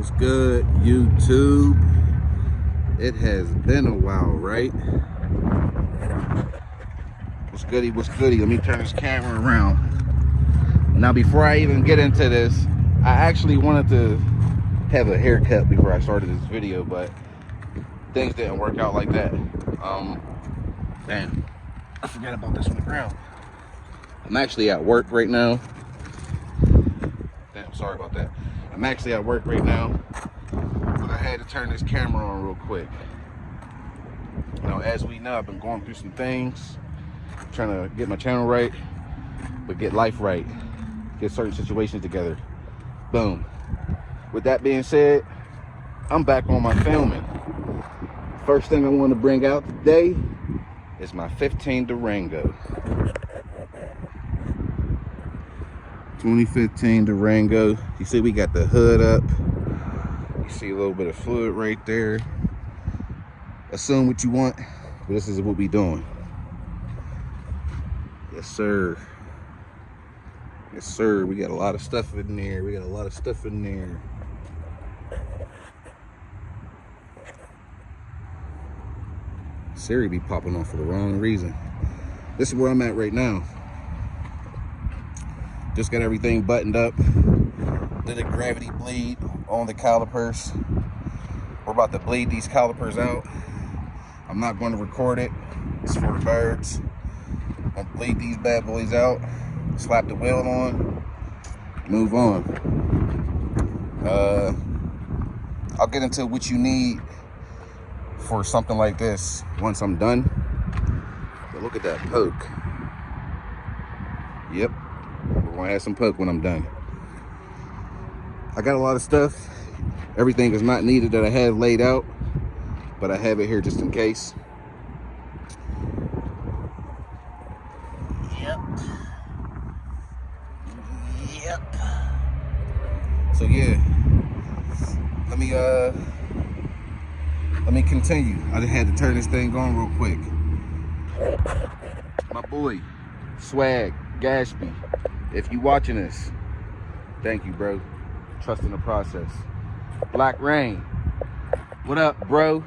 What's good, YouTube? It has been a while, right? What's goody? What's goody? Let me turn this camera around. Now, before I even get into this, I actually wanted to have a haircut before I started this video, but things didn't work out like that. Damn, I forgot about this on the ground. I'm actually at work right now. Damn, sorry about that. I'm actually at work right now, but I had to turn this camera on real quick. Now, as we know, I've been going through some things, trying to get my channel right, but get life right, get certain situations together. Boom. With that being said, I'm back on my filming. First thing I want to bring out today is my 15 Durango. 2015 Durango. You see we got the hood up. You see a little bit of fluid right there. Assume what you want, but this is what we doing. Yes, sir. Yes, sir. We got a lot of stuff in there. We got a lot of stuff in there. Siri be popping off for the wrong reason. This is where I'm at right now. Just got everything buttoned up. Did a gravity bleed on the calipers. We're about to bleed these calipers out. I'm not going to record it. It's for the birds. I'm gonna bleed these bad boys out. Slap the wheel on. Move on. I'll get into what you need for something like this once I'm done. But look at that poke. Yep, we're gonna have some poke when I'm done. I got a lot of stuff. Everything is not needed that I have laid out, but I have it here just in case. Yep. So yeah, let me continue. I just had to turn this thing on real quick. My boy, Swag Gatsby, if you watching this, thank you, bro. Trust in the process. Black Rain, what up, bro?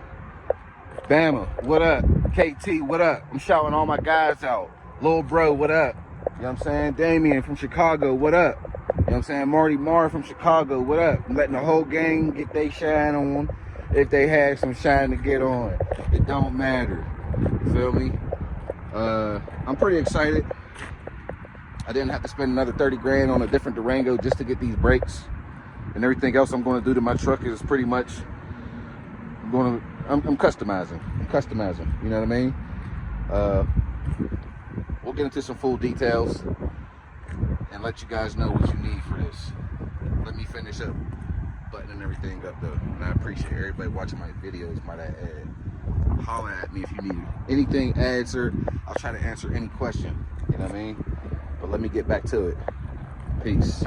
Bama, what up? KT, what up? I'm shouting all my guys out. Lil Bro, what up? You know what I'm saying? Damien from Chicago, what up? You know what I'm saying? Marty Marr from Chicago, what up? I'm letting the whole gang get their shine on if they had some shine to get on. It don't matter. You feel me? I'm pretty excited. I didn't have to spend another 30 grand on a different Durango just to get these brakes. And everything else I'm going to do to my truck is pretty much I'm customizing. You know what I mean? We'll get into some full details and let you guys know what you need for this. Let me finish up buttoning everything up though. And I appreciate everybody watching my videos. Might I add, holler at me if you need anything answered. I'll try to answer any question. You know what I mean? But let me get back to it. Peace.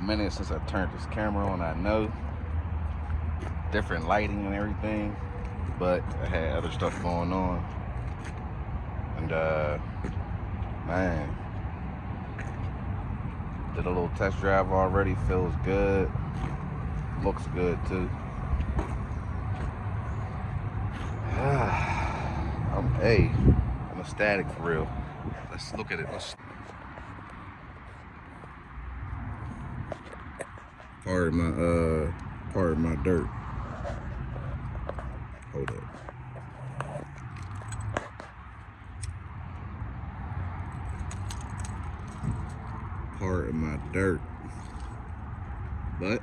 Minute since I turned this camera on. I know different lighting and everything, but I had other stuff going on, and man, did a little test drive already. Feels good, looks good too. I'm ecstatic for real. Let's look at it. Part of my dirt. Hold up. Part of my dirt. But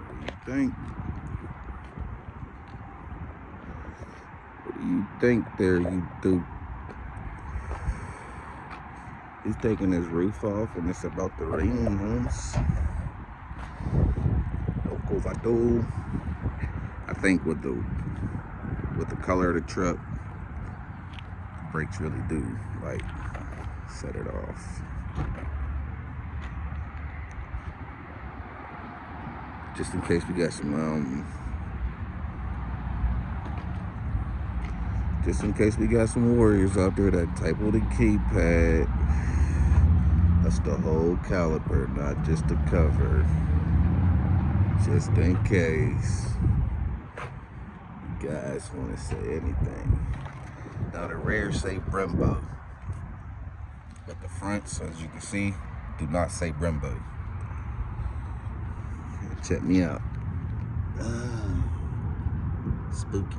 what do you think? What do you think there, you do? He's taking his roof off and it's about to rain, homes. Loco Vado. I think with the color of the truck, brakes really do like set it off. Just in case we got some warriors out there that type with a keypad. That's the whole caliper, not just the cover. Just in case you guys want to say anything. Now the rear say Brembo, but the fronts, as you can see, do not say Brembo. Check me out. Spooky.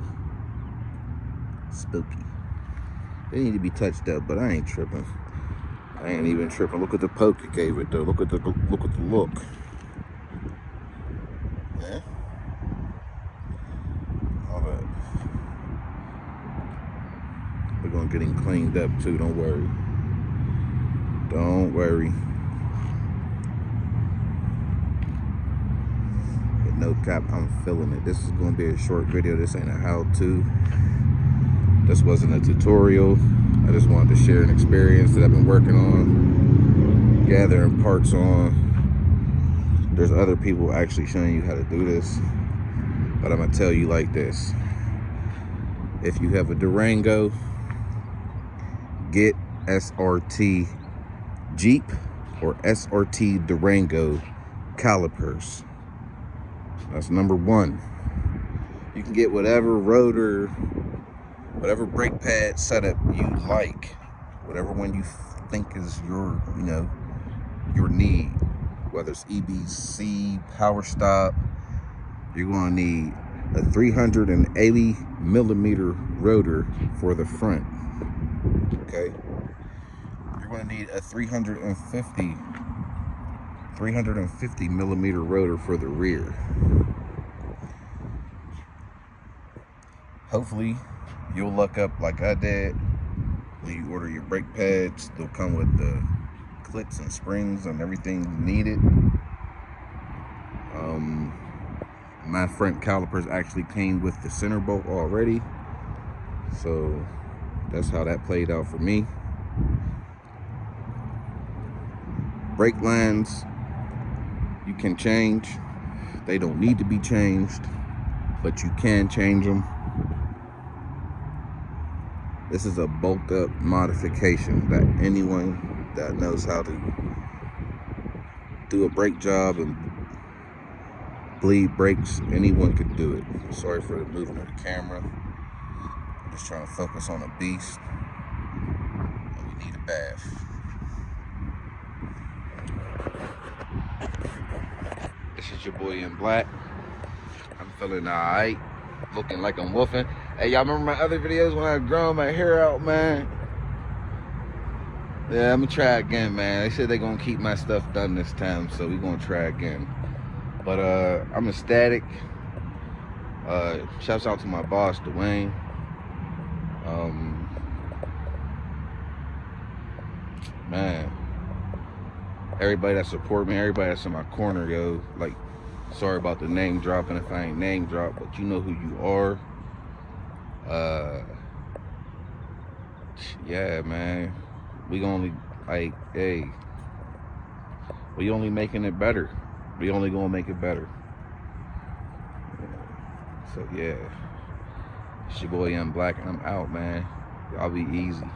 Spooky. They need to be touched up, but I ain't tripping. I ain't even tripping. Look at the poke it gave it though. Look at the look. Yeah. All that. We're gonna get him cleaned up too. Don't worry. Don't worry. But no cap, I'm feeling it. This is gonna be a short video. This ain't a how-to. This wasn't a tutorial. I just wanted to share an experience that I've been working on, gathering parts on. There's other people actually showing you how to do this, but I'm gonna tell you like this. If you have a Durango, get SRT Jeep or SRT Durango calipers. That's number one. You can get whatever rotor, whatever brake pad setup you like, whatever one you think is your, your need. Whether it's EBC, Power Stop, you're gonna need a 380 millimeter rotor for the front. Okay, you're gonna need a 350 millimeter rotor for the rear. Hopefully you'll luck up like I did. When you order your brake pads, they'll come with the clips and springs and everything needed. My front calipers actually came with the center bolt already, so that's how that played out for me. Brake lines you can change. They don't need to be changed, but you can change them. This is a bulked up modification that anyone that knows how to do a brake job and bleed brakes, anyone could do it. Sorry for the movement of the camera. I'm just trying to focus on a beast. And we need a bath. This is your boy in black. I'm feeling alright. Looking like I'm woofing. Hey, y'all remember my other videos when I grown my hair out, man? Yeah, I'm gonna try again, man. They said they're gonna keep my stuff done this time, so we're gonna try again. But I'm ecstatic. Shouts out to my boss, Dwayne. Man, everybody that support me, everybody that's in my corner, yo. Like, sorry about the name dropping if I ain't name drop, but you know who you are. Yeah, man. We only, like, hey, we only making it better. We only gonna make it better. So yeah, it's your boy Young Black, and I'm out, man. Y'all be easy.